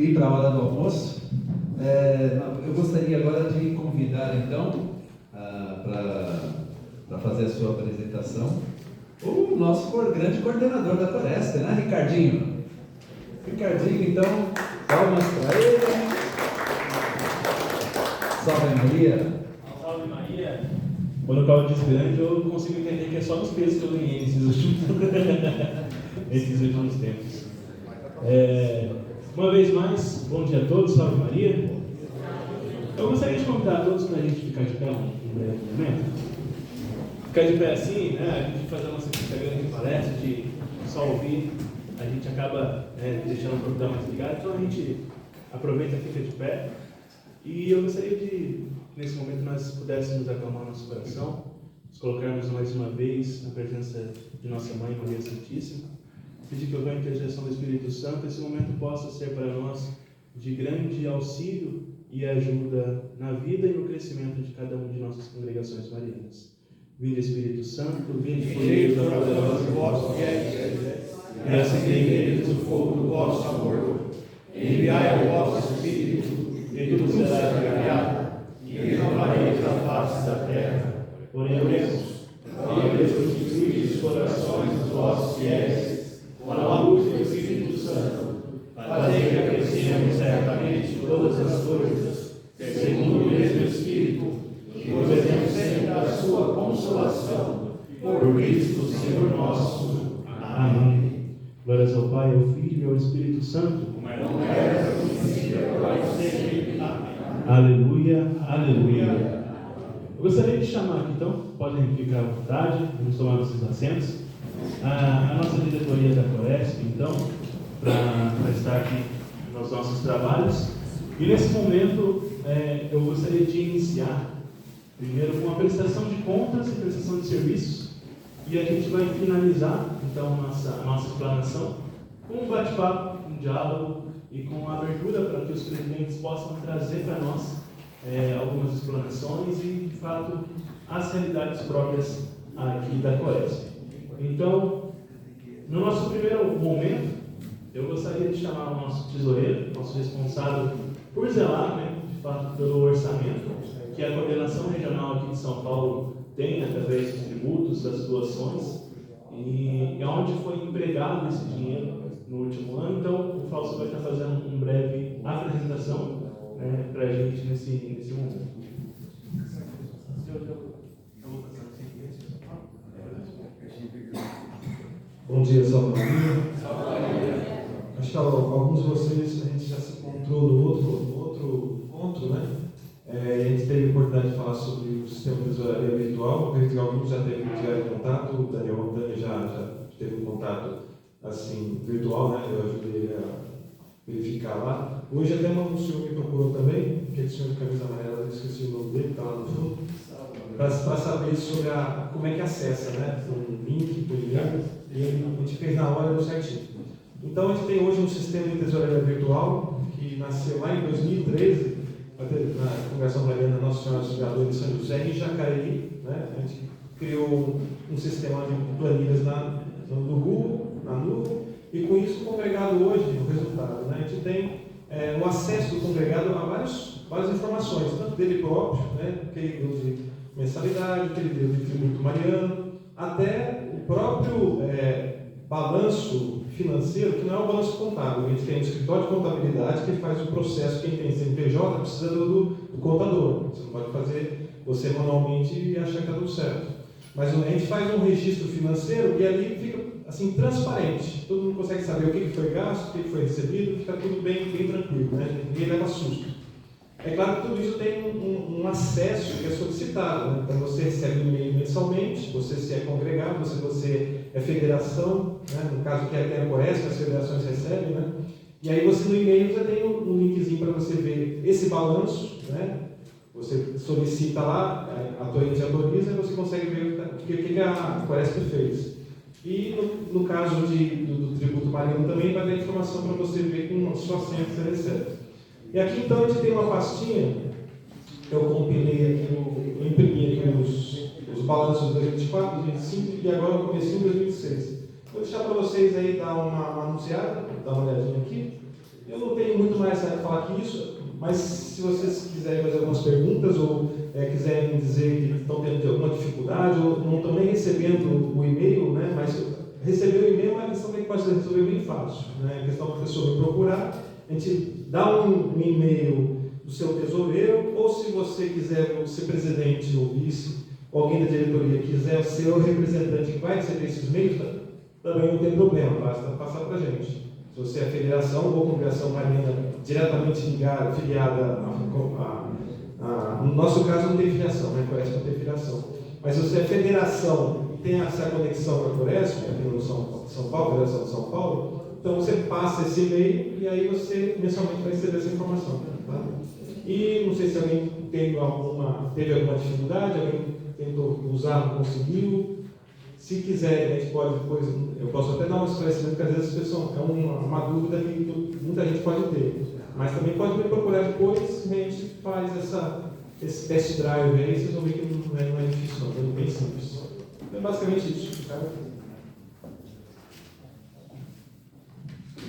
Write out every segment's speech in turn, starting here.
ir para a hora do almoço. Eu gostaria agora de convidar, então, para fazer a sua apresentação, o nosso grande coordenador da Coresp, né, Ricardinho? Ricardinho, então, palmas para ele. Salve Maria. Salve Maria. Quando eu falo de grande, eu consigo entender que é só nos pesos que eu ganhei nesses últimos tempos. Uma vez mais, bom dia a todos, salve Maria. Eu gostaria de convidar a todos para a gente ficar de pé um breve momento. Ficar de pé assim, né? A gente fazer uma grande palestra, de só ouvir, a gente acaba deixando o programa mais ligado, então a gente aproveita e fica de pé. E eu gostaria de, nesse momento, nós pudéssemos acalmar nosso coração, nos colocarmos mais uma vez na presença de nossa Mãe Maria Santíssima, pedir que a intercessão do Espírito Santo, esse momento possa ser para nós de grande auxílio e ajuda na vida e no crescimento de cada uma de nossas congregações marianas. Vinde Espírito Santo, vinde cheio da poderosa voz que é, e acendei o fogo do vosso amor. Enviai o vosso Espírito, e tudo será criado, e renovareis a face da terra. Oremos, ó Deus, instruí os corações dos vossos fiéis, com a luz do Espírito Santo, fazei que apreciemos certamente todas as coisas, segundo o mesmo Espírito, e gozemos sempre da sua consolação, por Cristo Senhor nosso. Amém. Glórias ao Pai, ao Filho e ao Espírito Santo, como era no princípio, agora e sempre. Amém. Aleluia, aleluia. Eu gostaria de chamar aqui, então, podem ficar à vontade, vamos tomar os assentos. A nossa diretoria da Coresp, então, para estar aqui nos nossos trabalhos. E nesse momento, eu gostaria de iniciar, primeiro, com a prestação de contas e prestação de serviços. E a gente vai finalizar, então, a nossa explanação com um bate-papo, um diálogo e com a abertura para que os presidentes possam trazer para nós algumas explanações e, de fato, as realidades próprias aqui da Coresp. Então, no nosso primeiro momento, eu gostaria de chamar o nosso tesoureiro, nosso responsável por zelar, de fato, pelo orçamento, que a coordenação regional aqui de São Paulo tem, através dos tributos, das doações, e onde foi empregado esse dinheiro no último ano. Então, o Fausto vai estar fazendo uma breve apresentação para a gente nesse momento. Bom dia, salve Maria. Acho que alguns de vocês a gente já se encontrou no outro encontro, né? A gente teve a oportunidade de falar sobre o sistema de tesouraria virtual. Acredito que alguns já tiveram contato. O Daniel já teve um contato assim, virtual, né? Eu ajudei ele a verificar lá. Hoje até um senhor me procurou também, aquele senhor de camisa amarela, eu esqueci o nome dele, está lá no fundo, para saber sobre como é que acessa, né? Um link, por e-mail, e a gente fez na hora do certinho. Então a gente tem hoje um sistema de tesouraria virtual que nasceu lá em 2013, na Congregação Mariana Nossa Senhora Auxiliadora de São José, em Jacareí, né? A gente criou um sistema de planilhas no Google, na nuvem, e com isso o congregado hoje, o resultado, né? A gente tem o acesso do congregado a várias informações, tanto dele próprio, né? Que ele deu de mensalidade, que ele deu de tributo mariano, até o próprio balanço financeiro, que não é um balanço contábil. A gente tem um escritório de contabilidade que faz o processo. Quem tem CNPJ precisa do contador. Você não pode fazer você manualmente e achar que está tudo certo. Mas a gente faz um registro financeiro e ali fica assim, transparente. Todo mundo consegue saber o que foi gasto, o que foi recebido, fica tudo bem tranquilo, né? Ninguém leva susto. É claro que tudo isso tem um acesso que é solicitado, né? Então você recebe um e-mail mensalmente, você se é congregado, você é federação, né? No caso que é a Coresp, as federações recebem, né? E aí você no e-mail você tem um linkzinho para você ver esse balanço, né? Você solicita lá, a tua gente autoriza e você consegue ver o que a Coresp fez. E no caso do tributo mariano também vai ter informação para você ver com sua senha que você recebe. E aqui então a gente tem uma pastinha, eu compilei aqui, eu imprimi aqui os balanços de 2024, 2025 e agora no começo de 2026. Vou deixar para vocês aí dar uma anunciada, dar uma olhadinha aqui. Eu não tenho muito mais a falar que isso, mas se vocês quiserem fazer algumas perguntas ou quiserem dizer que estão tendo alguma dificuldade ou não estão nem recebendo o e-mail, né, mas receber o e-mail é uma questão que pode ser resolvida bem fácil. Né? A questão da pessoa me procurar, a gente dá um e-mail do seu tesoureiro, ou se você quiser ser presidente ou vice, ou alguém da diretoria quiser ser o representante que vai receber esses e-mails, também não tem problema, basta passar para a gente. Se você é federação ou congregação mariana diretamente ligada, filiada no nosso caso não tem filiação, né? Coresp não tem filiação. Mas se você é federação e tem essa conexão com a Coresp, aqui no São Paulo, Federação de São Paulo, então você passa esse e-mail e aí você mensalmente vai receber essa informação. Tá? E não sei se alguém teve alguma dificuldade, alguém tentou usar, não conseguiu. Se quiser, a gente pode depois, eu posso até dar um esclarecimento, porque às vezes as pessoas, é uma dúvida que muita gente pode ter. Mas também pode me procurar depois e a gente faz esse test drive aí, vocês vão ver que não é difícil não, é bem simples. É basicamente isso. Tá?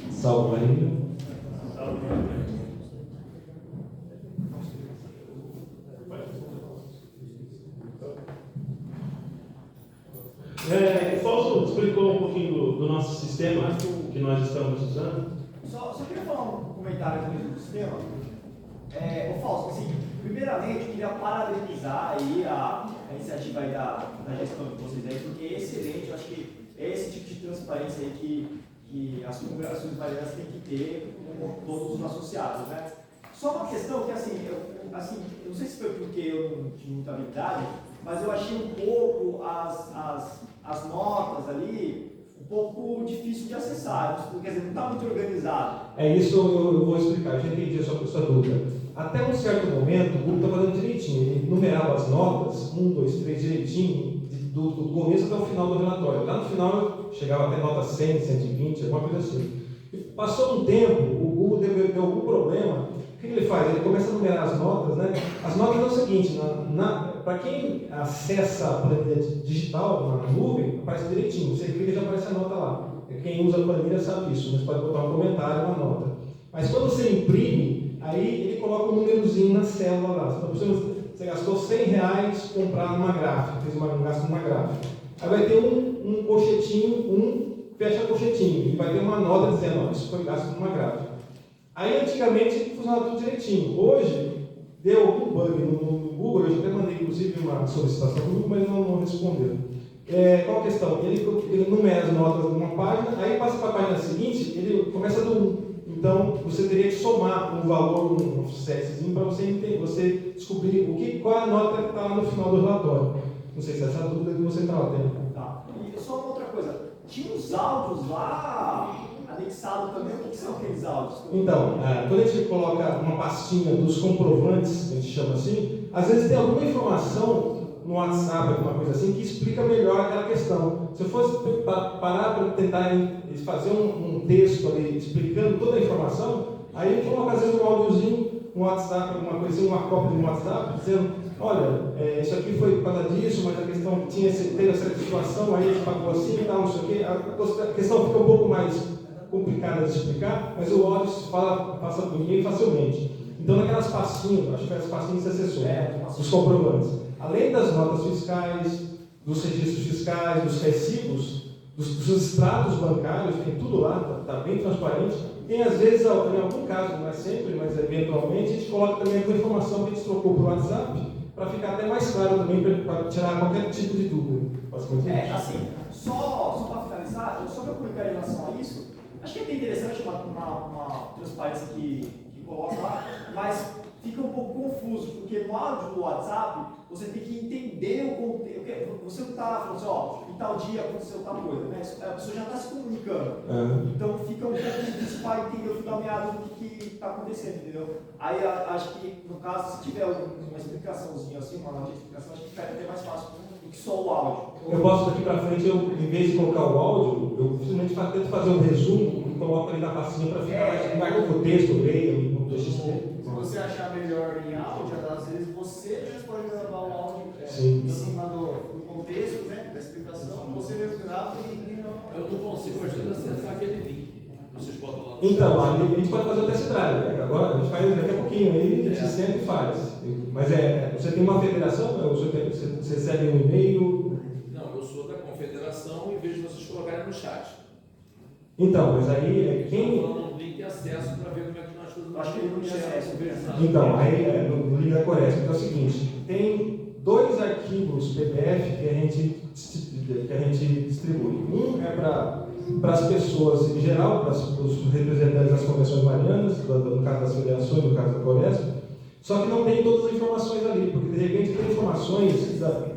Salve Maria. Salve Maria. O Fausto explicou um pouquinho do nosso sistema que nós estamos usando. Só queria falar um comentário aqui do sistema. Ô Fausto, assim, primeiramente eu queria parabenizar aí a iniciativa aí da gestão de vocês aí, porque é excelente. Eu acho que é esse tipo de transparência aí que as congregações marianas têm que ter com todos os associados, né? Só uma questão que, assim, eu não sei se foi porque eu não tive muita habilidade, mas eu achei um pouco as notas ali um pouco difícil de acessar, quer dizer, não está muito organizado. Isso eu vou explicar, eu já entendi a sua dúvida. Até um certo momento, o grupo está fazendo direitinho, ele numerava as notas, 1, 2, 3, direitinho, do começo até o final do relatório. Lá no final, chegava até nota 100, 120, alguma coisa assim. Passou um tempo, o Google deu algum problema. O que ele faz? Ele começa a numerar as notas, né? As notas é o seguinte, para quem acessa a planilha digital, na nuvem, aparece direitinho. Você clica e já aparece a nota lá. Quem usa a planilha sabe isso, mas pode botar um comentário, uma nota. Mas quando você imprime, aí ele coloca um númerozinho na célula lá. Então, você gastou R$100 comprar uma gráfica, fez um gasto numa gráfica. Aí vai ter um colchetinho, fecha colchetinho, e vai ter uma nota dizendo, ó, isso foi gasto numa gráfica. Aí antigamente funcionava tudo direitinho. Hoje deu algum bug no Google, eu já até mandei inclusive uma solicitação para o Google, mas não respondeu. Qual a questão? Ele numera as notas de uma página, aí passa para a página seguinte, ele começa do 1. Então você teria que somar um valor, um offsetzinho, para você descobrir qual é a nota que está lá no final do relatório. Não sei se é essa dúvida que você estava tendo. Tá. E só uma outra coisa, tinha os áudios lá anexado também, o que são aqueles áudios? Então, quando a gente coloca uma pastinha dos comprovantes, que a gente chama assim, às vezes tem alguma informação no WhatsApp, alguma coisa assim, que explica melhor aquela questão. Se eu fosse parar para tentar fazer um texto ali explicando toda a informação, aí eu coloco às vezes um áudiozinho no WhatsApp, alguma coisa, uma cópia de um WhatsApp, dizendo, olha, isso aqui foi por causa disso, mas a questão teve essa situação, aí a gente pagou assim e tal, não sei o quê. A questão fica um pouco mais complicada de explicar, mas o áudio passa por ninguém facilmente. Então, naquelas pastinhas, acho que as pastinhas você acessou, dos comprovantes, além das notas fiscais, dos registros fiscais, dos recibos, dos extratos bancários, tem tudo lá, está bem transparente. Tem, às vezes, em algum caso, não é sempre, mas eventualmente, a gente coloca também alguma informação que a gente trocou por WhatsApp, para ficar até mais claro também, para tirar qualquer tipo de dúvida. Assim, só para finalizar, só para comentar em relação a isso, acho que é bem interessante uma transparência que coloca lá, mas fica um pouco confuso, porque no áudio do WhatsApp você tem que entender o contexto. Você não está falando assim, ó, em tal dia aconteceu tal coisa, né? A pessoa já está se comunicando. Então fica um pouco difícil para entender o fio da meada do que está acontecendo, entendeu? Aí acho que, no caso, se tiver uma explicaçãozinha assim, uma nota de explicação, acho que fica até mais fácil do que só o áudio. Eu posso daqui para frente, em vez de colocar o áudio, eu simplesmente tento fazer um resumo e coloco ali na pastinha para ficar mais com o texto, leia, no TXT. Se você achar melhor em áudio, às vezes você mesmo pode gravar o áudio Sim. em cima do contexto, né, da explicação, você mesmo grava e não. Eu não consigo acessar aquele link. Vocês botam lá no Então, chat. a gente pode fazer o test drive. Agora, a gente faz daqui a pouquinho, aí a gente senta e faz. Mas você tem uma federação, você recebe um e-mail. Não, eu sou da confederação e vejo vocês colocarem no chat. Então, mas aí quem. Estou falando um link de acesso para ver como é que nós fazemos. Acho que ele não tinha acesso, verdade. Então, aí no link da Coresp, então é o seguinte, tem 2 arquivos PDF que a gente distribui. Um é para as pessoas em geral, para os representantes das convenções marianas, no caso das federações, no caso da Coresp, só que não tem todas as informações ali, porque de repente tem informações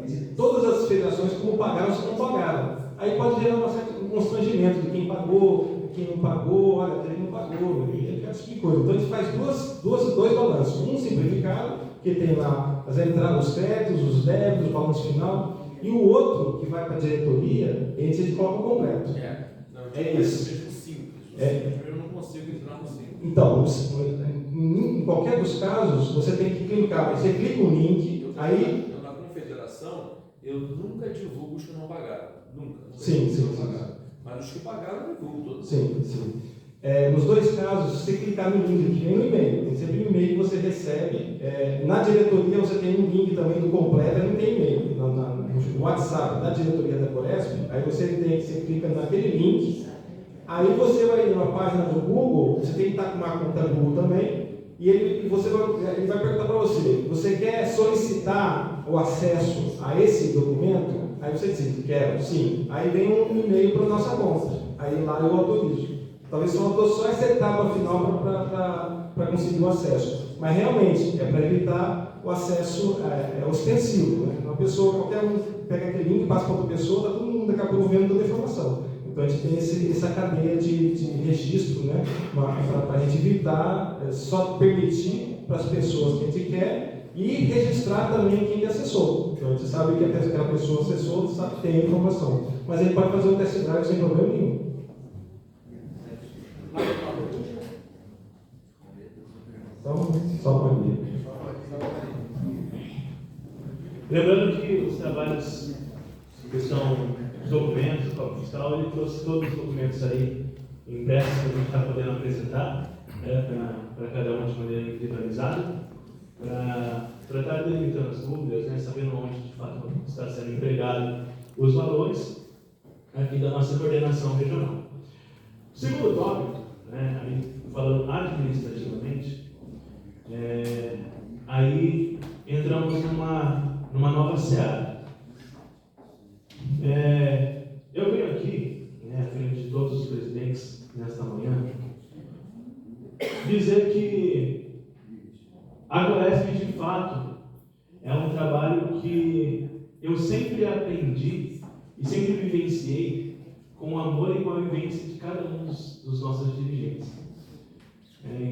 de todas as federações, como pagaram ou não pagaram. Aí pode gerar um constrangimento de quem pagou, quem não pagou, olha, quem não pagou, esse tipo de coisa. Então a gente faz dois balanços. Um simplificado, que tem lá as entradas, os créditos, os débitos, o balanço final, e o outro, que vai para a diretoria, a gente coloca o completo. É isso. Mesmo simples. Eu não consigo entrar no simples. Então, em qualquer dos casos, você tem que clicar. Você clica o link, aí. Na confederação, eu nunca divulgo os que não pagaram. Nunca. Sim. Pagaram. Mas os que pagaram, eu divulgo todos. Sim. Nos 2 casos, você clicar no link que vem no e-mail. Tem sempre um e-mail que você recebe. Na diretoria, você tem um link também do completo, aí não tem e-mail. No WhatsApp da diretoria da Coresp, aí você clica naquele link. Aí você vai numa página do Google, você tem que estar com uma conta do Google também, e ele vai perguntar para você quer solicitar o acesso a esse documento? Aí você diz, quero, sim. Aí vem um e-mail para a nossa conta, aí lá eu autorizo. Talvez só essa etapa final para conseguir o acesso. Mas realmente é para evitar o acesso ostensivo. Né? Uma pessoa, qualquer um pega aquele link, passa para outra pessoa, está todo mundo daqui a pouco vendo toda a informação. Então a gente tem essa cadeia de registro, né? Para a gente evitar, só permitir para as pessoas que a gente quer e registrar também quem acessou. Então a gente sabe que aquela pessoa acessou, sabe que tem a informação. Mas a gente pode fazer o test drive sem problema nenhum. Então, só para mim. Lembrando que os trabalhos que são os documentos, o código fiscal, ele trouxe todos os documentos aí impressos que a gente está podendo apresentar para cada um de maneira individualizada, para estar delimitando as dúvidas, né, sabendo onde de fato está sendo empregado os valores aqui da nossa coordenação regional. O segundo tópico, né, aí, falando administrativamente, aí entramos numa nova seara. Eu venho aqui, à frente de todos os presidentes nesta manhã, dizer que a Coresp, de fato, é um trabalho que eu sempre aprendi e sempre vivenciei com o amor e com a vivência de cada um dos nossos dirigentes.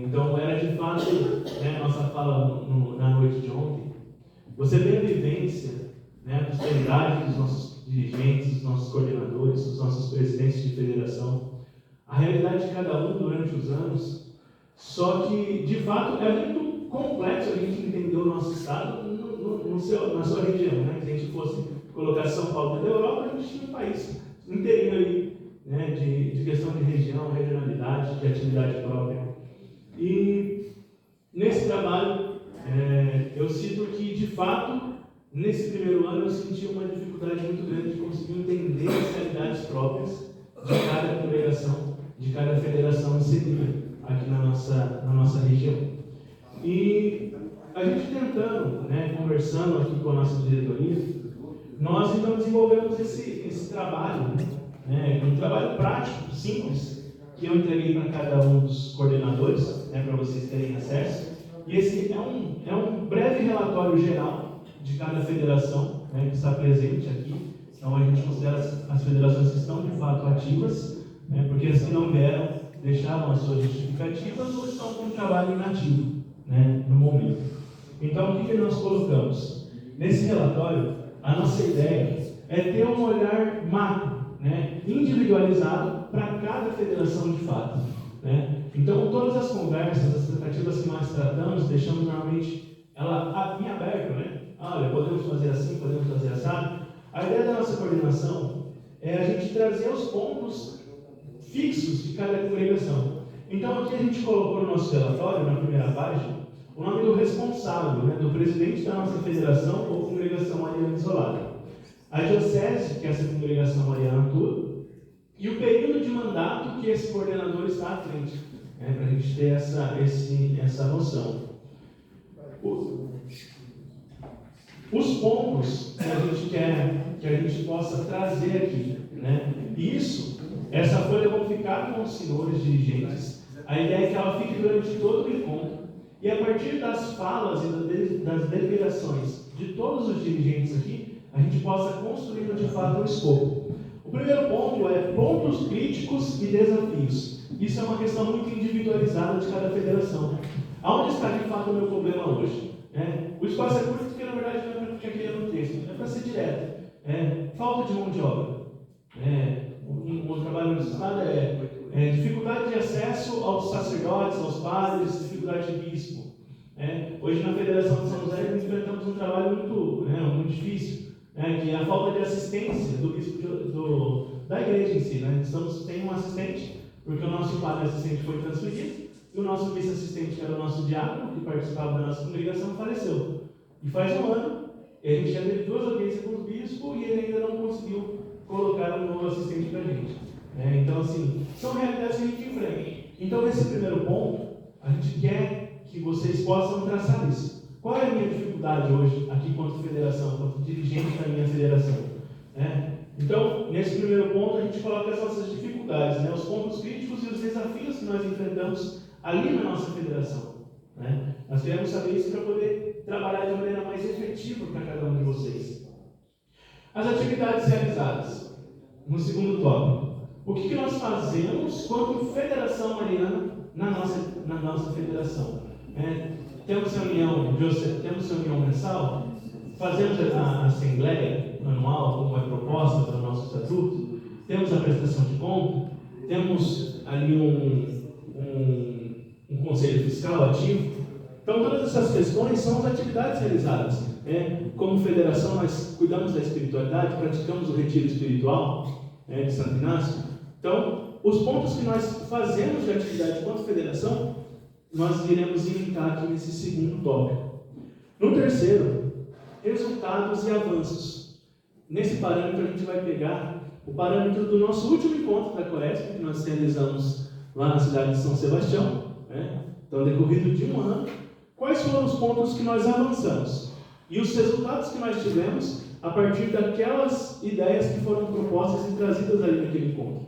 Então, era de fato, nossa fala na noite de ontem, você vê a vivência, a prosperidade dos nossos dirigentes, dos nossos coordenadores, dos nossos presidentes de federação, a realidade de cada um durante os anos, só que, de fato, é muito complexo a gente entender o nosso estado na sua região. Se a gente fosse colocar São Paulo dentro da Europa, a gente tinha um país inteirinho aí, de questão de região, regionalidade, de atividade própria. E nesse trabalho, eu sinto que, de fato, nesse primeiro ano eu senti uma dificuldade muito grande de conseguir entender as realidades próprias de cada congregação, de cada federação inserida aqui na nossa região. E a gente tentando, conversando aqui com a nossa diretoria, nós então desenvolvemos esse trabalho, um trabalho prático, simples, que eu entreguei para cada um dos coordenadores, para vocês terem acesso. E esse é um breve relatório geral de cada federação, que está presente aqui. Então a gente considera as federações que estão de fato ativas, porque as que não vieram deixaram as suas justificativas ou estão com um trabalho inativo, no momento. Então o que nós colocamos? Nesse relatório, a nossa ideia é ter um olhar macro, individualizado para cada federação de fato. Então, todas as conversas, as tratativas que nós tratamos, deixamos normalmente ela em aberto. Olha, podemos fazer assim, podemos fazer assado. A ideia da nossa coordenação é a gente trazer os pontos fixos de cada congregação. Então aqui a gente colocou no nosso relatório, na primeira página, o nome do responsável, né, do presidente da nossa federação ou congregação mariana isolada, a diocese que essa congregação mariana atua, e o período de mandato que esse coordenador está à frente, né, para a gente ter essa noção. Os pontos que a gente quer que a gente possa trazer aqui, né? Essa folha vai ficar com os senhores dirigentes. A ideia é que ela fique durante todo o encontro. E a partir das falas e das deliberações de todos os dirigentes aqui, a gente possa construir de fato o escopo. O primeiro ponto é pontos críticos e desafios. Isso é uma questão muito individualizada de cada federação. Aonde está de fato o meu problema hoje? O espaço é curto porque na verdade não é para ficar criando texto, é para ser direto. Falta de mão de obra. O trabalho no Estado é dificuldade de acesso aos sacerdotes, aos padres, dificuldade de bispo. Hoje na Federação de São José nós enfrentamos um trabalho muito difícil, que é a falta de assistência do bispo da igreja em si. Tem um assistente, porque o nosso padre assistente foi transferido, e o nosso vice-assistente, que era o nosso diácono, que participava da nossa congregação, faleceu. E faz um ano, a gente já teve 2 audiências com o bispo e ele ainda não conseguiu colocar um novo assistente para a gente. Então, assim, são realidades que a gente enfrenta. Então, nesse primeiro ponto, a gente quer que vocês possam traçar isso. Qual é a minha dificuldade hoje, aqui enquanto federação, enquanto dirigente da minha federação? Então, nesse primeiro ponto, a gente coloca as nossas dificuldades, os pontos críticos e os desafios que nós enfrentamos ali na nossa federação. Nós queremos saber isso para poder trabalhar de maneira mais efetiva para cada um de vocês. As atividades realizadas. No segundo tópico. O que nós fazemos quanto federação mariana na nossa federação? Temos reunião mensal, fazemos a assembleia anual, como é proposta para o nosso estatuto, temos a prestação de conta, temos ali um conselho fiscal ativo. Então, todas essas questões são as atividades realizadas. Como federação, nós cuidamos da espiritualidade, praticamos o retiro espiritual de Santo Inácio. Então, os pontos que nós fazemos de atividade quanto federação, nós iremos indicar aqui nesse segundo tópico. No terceiro, resultados e avanços. Nesse parâmetro, a gente vai pegar o parâmetro do nosso último encontro da Coresp, que nós realizamos lá na cidade de São Sebastião. Então, decorrido de um ano, quais foram os pontos que nós avançamos? E os resultados que nós tivemos a partir daquelas ideias que foram propostas e trazidas ali naquele encontro.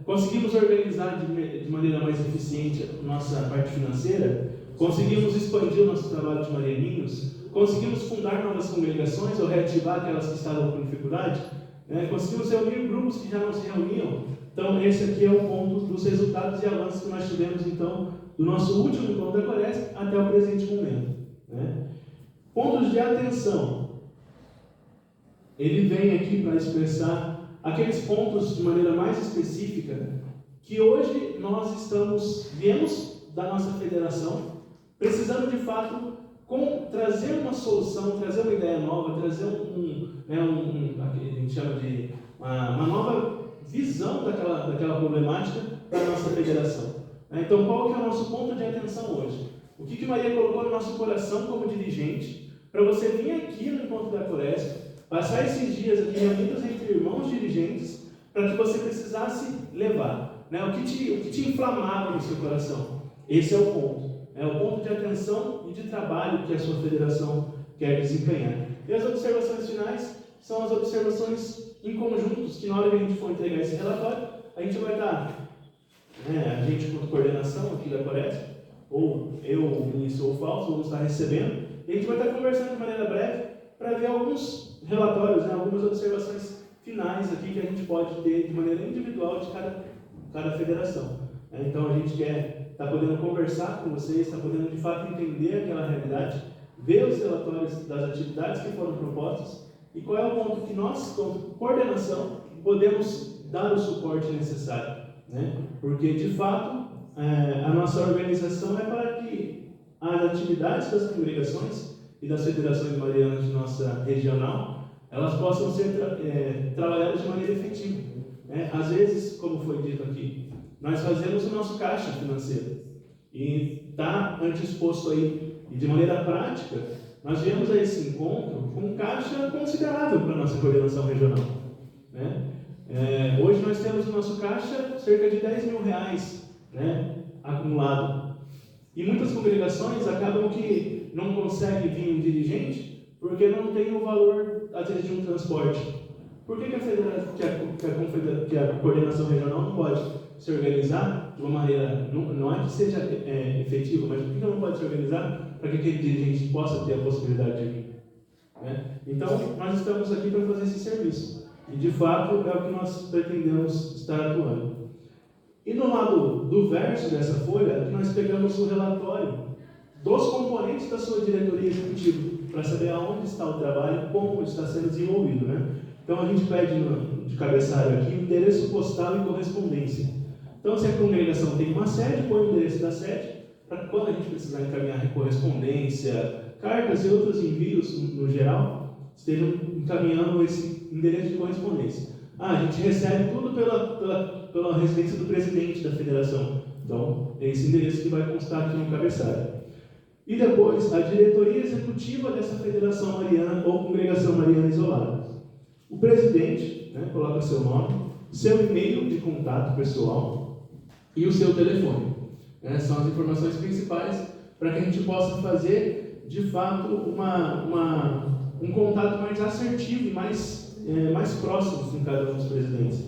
Conseguimos organizar de maneira mais eficiente a nossa parte financeira, conseguimos expandir o nosso trabalho de marianinhos, conseguimos fundar novas congregações ou reativar aquelas que estavam com dificuldade, conseguimos reunir grupos que já não se reuniam. Então, esse aqui é o ponto dos resultados e avanços que nós tivemos, então, do nosso último encontro da Coresp até o presente momento. Pontos de atenção. Ele vem aqui para expressar aqueles pontos de maneira mais específica que hoje nós viemos da nossa federação, precisando de fato trazer uma solução, trazer uma ideia nova, trazer a gente chama de uma nova visão daquela problemática para a nossa federação. Então, qual que é o nosso ponto de atenção hoje? O que Maria colocou no nosso coração como dirigente, para você vir aqui no encontro da Coresp, passar esses dias aqui reunidos entre irmãos dirigentes, para que você precisasse levar. O que te inflamava no seu coração? Esse é o ponto. É o ponto de atenção e de trabalho que a sua federação quer desempenhar. E as observações finais são as observações em conjuntos, que na hora que a gente for entregar esse relatório, a gente vai dar, a gente como coordenação aqui da Coresp, ou eu, o Vinícius ou o Fausto, vamos estar recebendo, e a gente vai estar conversando de maneira breve para ver alguns relatórios, algumas observações finais aqui que a gente pode ter de maneira individual de cada federação. Então a gente quer estar podendo conversar com vocês, estar podendo de fato entender aquela realidade, ver os relatórios das atividades que foram propostas e qual é o ponto que nós, como coordenação, podemos dar o suporte necessário. Porque de fato a nossa organização é para que as atividades das congregações e das federações marianas de nossa regional, elas possam ser trabalhadas de maneira efetiva. Às vezes, como foi dito aqui, nós fazemos o nosso caixa financeiro e está anteexposto aí. E de maneira prática, nós viemos a esse encontro com um caixa considerável para a nossa coordenação regional. Hoje nós temos no nosso caixa cerca de R$10 mil, acumulado. E muitas congregações acabam que não conseguem vir um dirigente porque não tem o valor, às vezes, de um transporte. Por que a coordenação regional não pode se organizar de uma maneira, não é que seja efetiva, mas por que não pode se organizar para que aquele dirigente possa ter a possibilidade de vir? Então, nós estamos aqui para fazer esse serviço. E, de fato, é o que nós pretendemos estar atuando. E no lado do verso dessa folha, nós pegamos o relatório dos componentes da sua diretoria executiva, para saber aonde está o trabalho, como está sendo desenvolvido. Então, a gente pede de cabeçalho aqui o endereço postal e correspondência. Então, se a congregação tem uma sede, põe o endereço da sede, para quando a gente precisar encaminhar correspondência, cartas e outros envios, no geral, estejam encaminhando esse endereço de correspondência. A gente recebe tudo pela residência do presidente da federação. Então, é esse endereço que vai constar aqui no cabeçalho. E depois, a diretoria executiva dessa federação mariana ou congregação mariana isolada. O presidente coloca seu nome, seu e-mail de contato pessoal e o seu telefone. São as informações principais para que a gente possa fazer, de fato, um contato mais assertivo e mais próximo com cada um dos presidentes.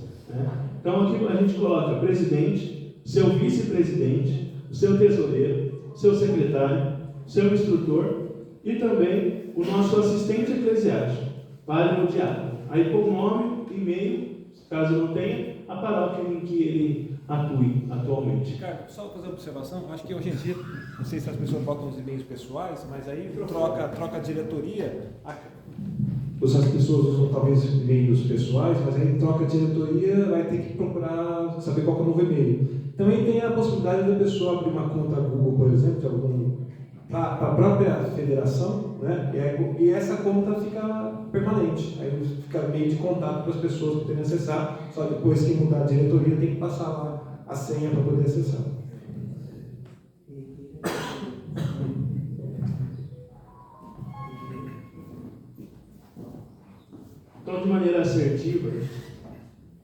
Então, aqui a gente coloca presidente, seu vice-presidente, o seu tesoureiro, seu secretário, seu instrutor e também o nosso assistente eclesiástico, padre ou diácono. Aí, com nome, e-mail, caso não tenha, a paróquia em que ele atue atualmente. Ricardo, só fazer uma observação, acho que hoje em dia, não sei se as pessoas botam os e-mails pessoais, mas aí troca a diretoria. As pessoas usam talvez e-mails pessoais, mas aí troca a diretoria, vai ter que procurar saber qual é o novo e-mail. Também tem a possibilidade da pessoa abrir uma conta Google, por exemplo, para a própria federação, e essa conta fica permanente. Aí fica meio de contato para as pessoas poderem acessar, só depois que mudar a diretoria tem que passar lá a senha para poder acessar. Então, de maneira assertiva,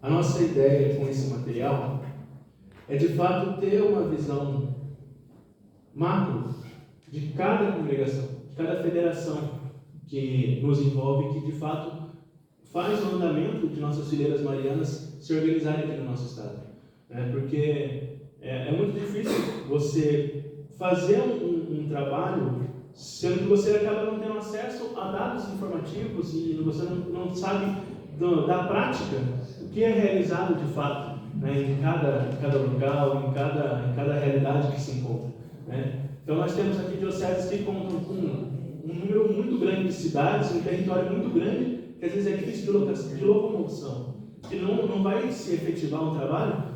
a nossa ideia com esse material é, de fato, ter uma visão macro de cada congregação, de cada federação que nos envolve, que, de fato, faz o andamento de nossas fileiras marianas se organizarem aqui no nosso estado. Porque é muito difícil você fazer um trabalho sendo que você acaba não tendo acesso a dados informativos e você não sabe da prática o que é realizado de fato, em cada local, em cada realidade que se encontra. Então nós temos aqui dioceses que contam com um número muito grande de cidades, um território muito grande, que às vezes é difícil de locomoção, que não vai se efetivar um trabalho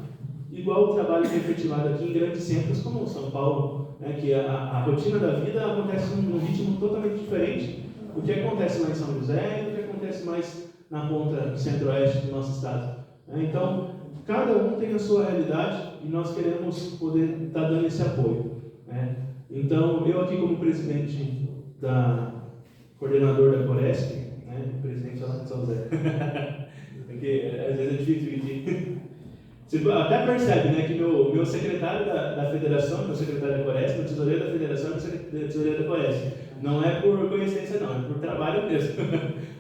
igual o trabalho que é efetivado aqui em grandes centros como São Paulo, que a rotina da vida acontece num ritmo totalmente diferente do que acontece lá em São José e do que acontece mais na ponta centro-oeste do nosso estado. Então, cada um tem a sua realidade e nós queremos poder estar dando esse apoio. Então, eu aqui como presidente coordenador da Coresp, presidente lá de São José, porque às vezes é difícil dividir. Você até percebe que meu secretário da federação, meu secretário da Coresp, meu tesoureiro da federação, meu tesoureiro da Coresp. Não é por coincidência, não, é por trabalho mesmo.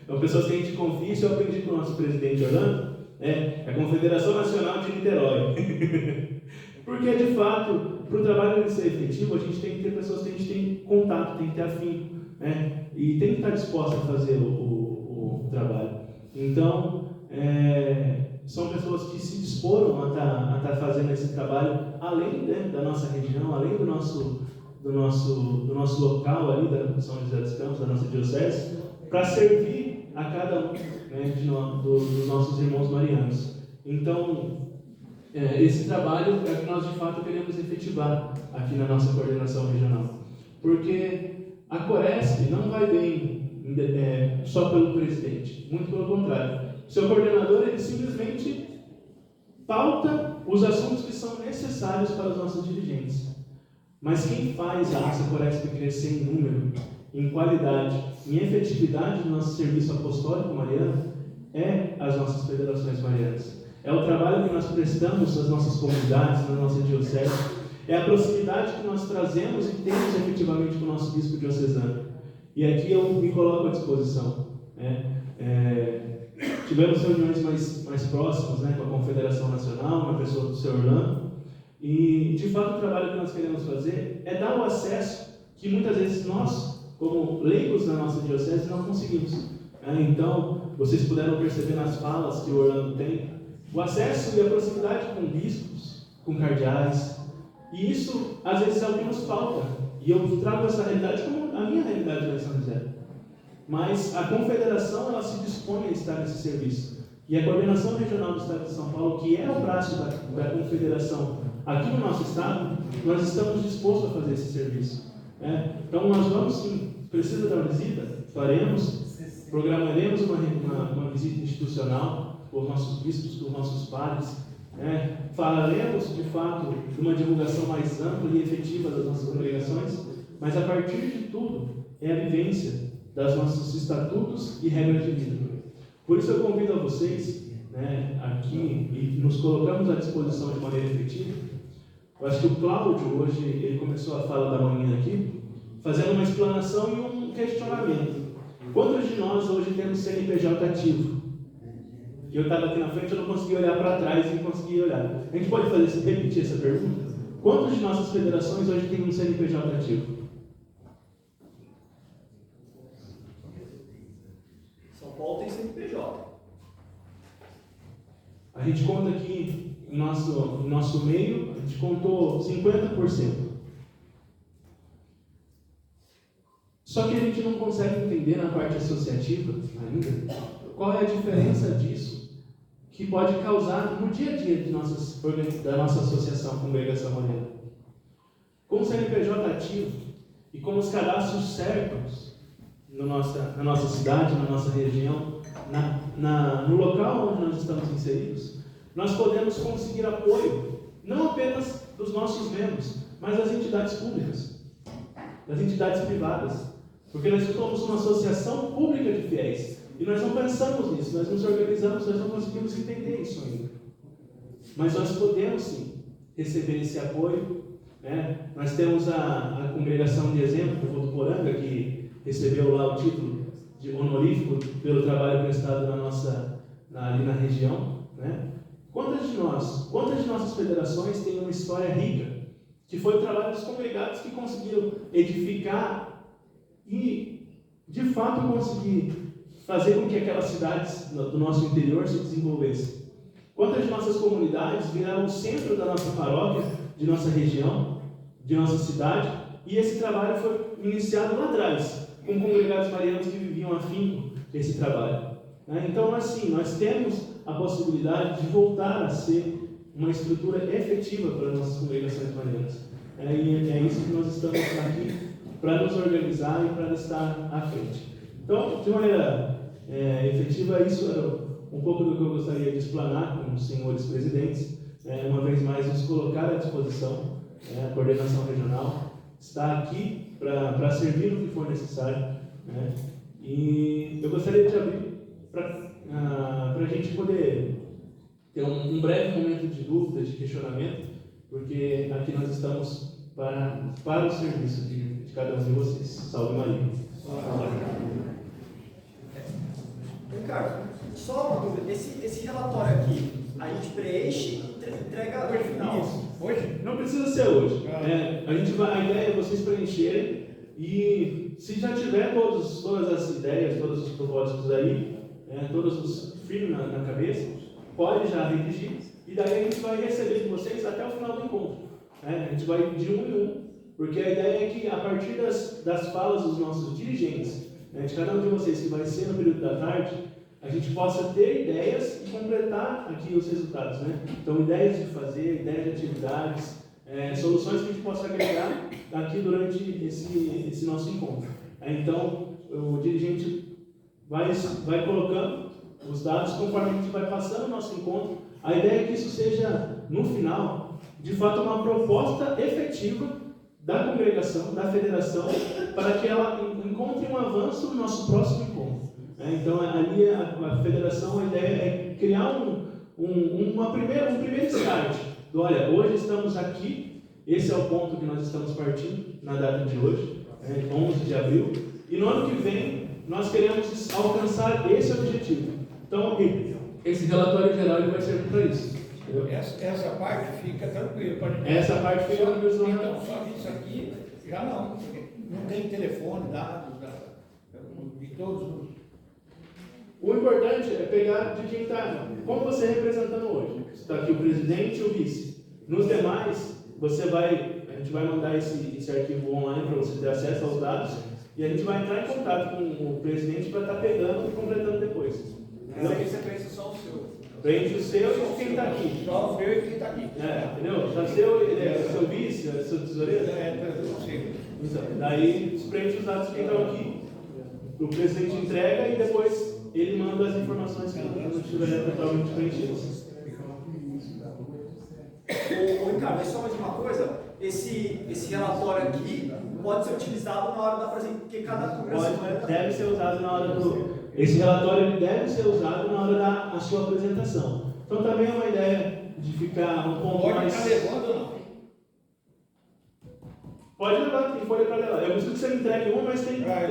Então, pessoas que a gente confia, isso eu aprendi com o nosso presidente Orlando, é a Confederação Nacional de Niterói. Porque, de fato, para o trabalho ser efetivo, a gente tem que ter pessoas que a gente tem contato, tem que ter afinco, e tem que estar disposta a fazer o trabalho. Então, são pessoas que se disporam a estar fazendo esse trabalho além da nossa região, além do nosso local ali, da São José dos Campos, da nossa diocese, para servir a cada um dos nossos irmãos marianos. Então, esse trabalho é o que nós de fato queremos efetivar aqui na nossa coordenação regional. Porque a Coresp não vai bem só pelo presidente, muito pelo contrário. O seu coordenador, ele simplesmente pauta os assuntos que são necessários para os nossos dirigentes. Mas quem faz a nossa Coresp crescer em número, em qualidade, em efetividade do nosso serviço apostólico mariano é as nossas federações marianas. É o trabalho que nós prestamos às nossas comunidades, na nossa diocese. É a proximidade que nós trazemos e temos efetivamente com o nosso bispo diocesano. E aqui eu me coloco à disposição. Tivemos reuniões mais próximas, com a Confederação Nacional, na pessoa do Sr. Orlando. E, de fato, o trabalho que nós queremos fazer é dar o acesso que muitas vezes nós, como leigos na nossa diocese, não conseguimos. Então, vocês puderam perceber nas falas que o Orlando tem, o acesso e a proximidade com bispos, com cardeais. E isso, às vezes, é o que nos falta. E eu trago essa realidade como a minha realidade lá em São José. Mas a confederação, ela se dispõe a estar nesse serviço. E a coordenação regional do Estado de São Paulo, que é o braço da confederação aqui no nosso estado, nós estamos dispostos a fazer esse serviço. Então nós vamos sim, precisa dar uma visita? Faremos, programaremos uma visita institucional com os nossos bispos, com os nossos padres. Falaremos de fato de uma divulgação mais ampla e efetiva das nossas congregações, mas a partir de tudo é a vivência dos nossos estatutos e regras de vida. Por isso eu convido a vocês aqui e nos colocamos à disposição de maneira efetiva. Eu acho que o Cláudio hoje, ele começou a fala da manhã aqui, fazendo uma explanação e um questionamento. Quantos de nós hoje temos CNPJ ativo? Eu estava aqui na frente, eu não conseguia olhar para trás e não conseguia olhar. A gente pode repetir essa pergunta? Quantos de nossas federações hoje têm um CNPJ ativo? São Paulo tem CNPJ. A gente conta aqui, em nosso meio, a gente contou 50%. Só que a gente não consegue entender na parte associativa ainda qual é a diferença disso que pode causar no dia a dia da nossa associação Congregação Mariana. Com o CNPJ ativo e com os cadastros certos na nossa cidade, na nossa região, no local onde nós estamos inseridos, nós podemos conseguir apoio, não apenas dos nossos membros, mas das entidades públicas, das entidades privadas, porque nós somos uma associação pública de fiéis, e nós não pensamos nisso, nós nos organizamos, nós não conseguimos entender isso ainda. Mas nós podemos sim receber esse apoio. Nós temos a congregação de exemplo do Votuporanga, que recebeu lá o título de honorífico pelo trabalho prestado ali na região. Quantas de nossas federações têm uma história rica, que foi o trabalho dos congregados que conseguiram edificar e, de fato, conseguir fazer com que aquelas cidades do nosso interior se desenvolvessem? Quantas de nossas comunidades viraram o centro da nossa paróquia, de nossa região, de nossa cidade, e esse trabalho foi iniciado lá atrás, com congregados marianos que viviam afinco desse trabalho. Então, nós temos a possibilidade de voltar a ser uma estrutura efetiva para as nossas congregações marianas. E é isso que nós estamos aqui para nos organizar e para estar à frente. Então, de maneira efetiva, isso era um pouco do que eu gostaria de explanar com os senhores presidentes. Uma vez mais, nos colocar à disposição. A coordenação regional está aqui para servir no que for necessário. E eu gostaria de abrir para a gente poder ter um breve momento de dúvida, de questionamento, porque aqui nós estamos para o serviço de cada um de vocês. Salve Maria. Ricardo, só uma dúvida. Esse relatório aqui, a gente preenche e entrega no final. Hoje? Não precisa ser hoje. A ideia é vocês preencherem e se já tiver todas as ideias, todos os propósitos aí, todos os firmes na cabeça, pode já redigir e daí a gente vai receber de vocês até o final do encontro. A gente vai de um em um, porque a ideia é que a partir das falas dos nossos dirigentes, de cada um de vocês que vai ser no período da tarde, a gente possa ter ideias e completar aqui os resultados. Então, ideias de fazer, ideias de atividades, soluções que a gente possa agregar aqui durante esse nosso encontro. Então, o dirigente vai colocando os dados conforme a gente vai passando o nosso encontro, A ideia é que isso seja, no final, de fato, uma proposta efetiva da congregação, da federação, para que ela encontre um avanço no nosso próximo encontro. Então, ali a federação, a ideia é criar um primeiro start. Olha, hoje estamos aqui, esse é o ponto que nós estamos partindo, na data de hoje, 11 de abril, e no ano que vem nós queremos alcançar esse objetivo. Então, esse relatório geral ele vai servir para isso. Essa parte fica tranquila. Essa parte fica no meu Então, só que isso aqui já não, porque não tem telefone, dados de todos os. O importante é pegar de quem está, como você representando hoje. Está aqui o presidente e o vice. Nos demais, a gente vai mandar esse arquivo online para você ter acesso aos dados e a gente vai entrar em contato com o presidente para estar pegando e completando depois. Mas aí você pensa só o seu. Preenche o seu e de quem está aqui. Só o meu e quem está aqui. Entendeu? Já seu vice, seu tesoureiro? Eu sei. Então, daí preenche os dados de quem está aqui, o presidente entrega e depois ele manda as informações que não estiverem totalmente preenchidas. Ô Ricardo, só mais uma coisa, esse relatório aqui pode ser utilizado na hora da apresentação, porque cada congresso Deve ser usado na hora esse relatório ele deve ser usado na hora da sua apresentação. Então também é uma ideia de ficar um ponto mais... Pode estar levando ou não? Pode levar, tem folha para levar. Eu preciso que você entregue uma, mas tem para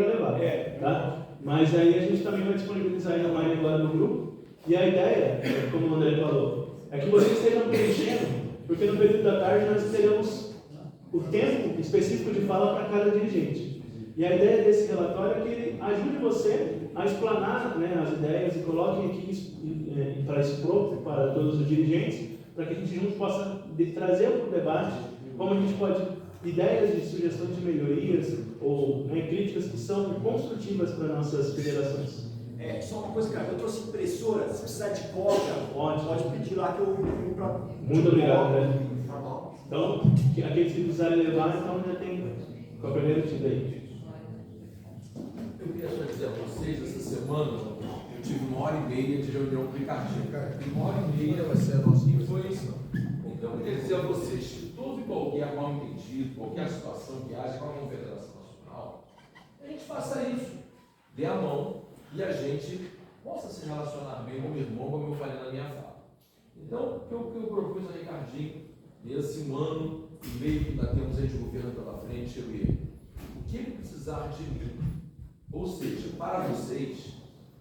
levar. Tá? Mas aí a gente também vai disponibilizar ele online agora no grupo. E a ideia, como o André falou, é que vocês estejam preenchendo, porque no período da tarde nós teremos o tempo específico de fala para cada dirigente. E a ideia desse relatório é que ele ajude você a explanar, as ideias e coloque aqui para expor para todos os dirigentes, para que a gente junto possa trazer para o debate como a gente pode, ideias de sugestões de melhorias ou críticas que são construtivas para nossas federações. Só uma coisa, cara, eu trouxe impressora, se precisar de cópia, pode pedir lá que eu imprimo para... Muito obrigado, né? Então, aqueles que precisarem levar, então já tem cópia garantida aí. Eu queria só dizer a vocês, essa semana eu tive 1h30 de reunião com o Ricardinho. E 1h30 vai ser a nossa influência. Então eu queria dizer a vocês que todo e qualquer mal entendido, qualquer situação que haja com a Confederação Nacional, a gente faça isso. Dê a mão e a gente possa se relacionar bem com o meu irmão, como eu falei na minha fala. Então, o que eu propus a Ricardinho, nesse 1 ano e meio que ainda temos aí de governo pela frente, eu e ele, o que ele precisar de mim, ou seja, para vocês,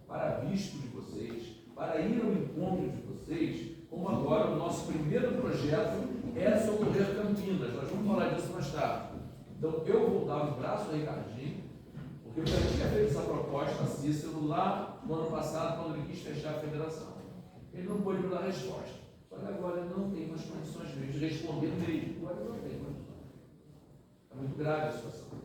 para visto de vocês, para ir ao encontro de vocês, como agora o nosso primeiro projeto é socorrer Campinas. Nós vamos falar disso mais tarde. Então, eu vou dar os braços ao Ricardinho, porque eu já tinha feito essa proposta a Cícero lá no ano passado, quando ele quis fechar a federação. Ele não pôde me dar resposta. Só que agora ele não tem mais condições de responder mesmo. Agora ele não tem condições. É muito grave a situação.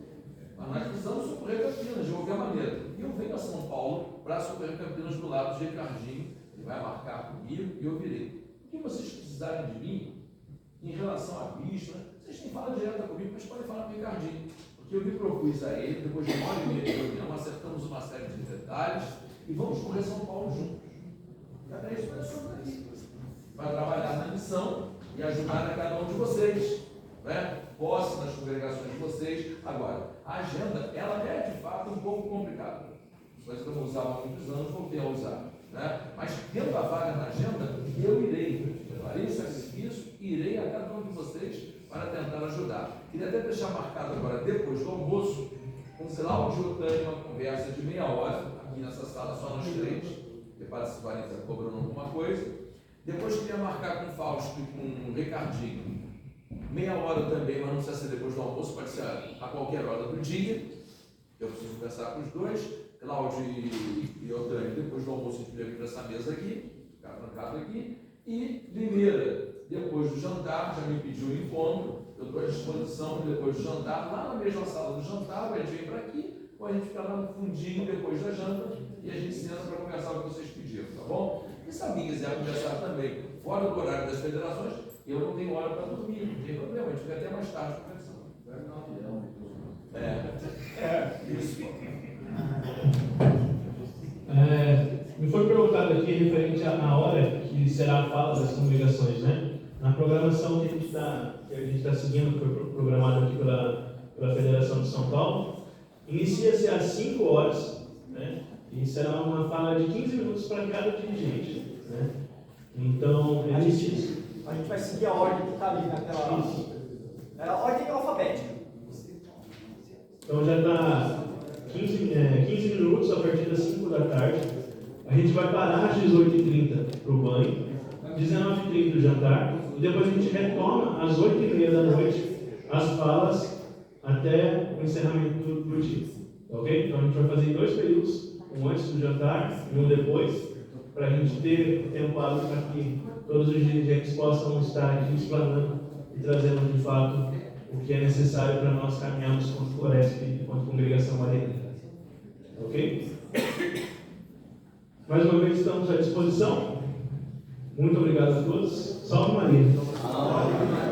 Mas nós precisamos socorrer Campinas, de qualquer maneira. E eu venho a São Paulo para socorrer Campinas do lado de Ricardinho. Ele vai marcar comigo e eu virei. O que vocês precisarem de mim, em relação à vista, vocês têm que falar direto comigo, mas podem falar com o Ricardinho. Porque eu me propus a ele, depois de 1h30 de reunião, acertamos uma série de detalhes e vamos correr São Paulo juntos. E até isso nós estamos aqui. Para trabalhar na missão e ajudar a cada um de vocês. Posse nas congregações de vocês. Agora, a agenda, ela é de fato um pouco complicada. Coisa que eu não usava há muitos anos, voltei a usar. Mas tendo a vaga na agenda, eu irei. Farei o sacrifício e irei a cada um de vocês para tentar ajudar. Queria até deixar marcado agora, depois do almoço, com o Cláudio Otani, uma conversa de meia hora, aqui nessa sala, só nós três, que participarem cobrando alguma coisa. Depois queria marcar com o Fausto e com o Ricardinho, meia hora também, mas não precisa ser depois do almoço, pode ser a qualquer hora do dia. Eu preciso conversar com os dois, Cláudio e Otani, depois do almoço a gente veio para essa mesa aqui, ficar trancado aqui, e Limeira, depois do jantar, já me pediu um encontro, eu estou à disposição depois do jantar, lá na mesma sala do jantar, a gente vem para aqui, ou a gente fica lá no fundinho depois da janta, e a gente senta para conversar o que vocês pediram, tá bom? E se alguém quiser conversar também, fora do horário das federações, eu não tenho hora para dormir, não tem problema, a gente fica até mais tarde conversando. Isso. Me foi perguntado aqui referente à hora que que será a fala das congregações, né? Na programação que a gente está seguindo, que foi programado aqui pela Federação de São Paulo, inicia-se às 5 horas, né? E será uma fala de 15 minutos para cada dirigente, né? Então, A gente vai seguir a ordem que está ali naquela. É a ordem alfabética. Então já está 15 minutos a partir das 5 da tarde. A gente vai parar às 18h30 para o banho, 19h30 o jantar, e depois a gente retoma às 8h30 da noite as falas até o encerramento do dia. Ok? Então a gente vai fazer em 2 períodos, um antes do jantar e um depois, para a gente ter tempo hábil para que todos os dirigentes possam estar aqui explanando e trazendo de fato o que é necessário para nós caminharmos com o Floresp e com a congregação Maria. Ok? Mais uma vez estamos à disposição. Muito obrigado a todos. Salve Maria!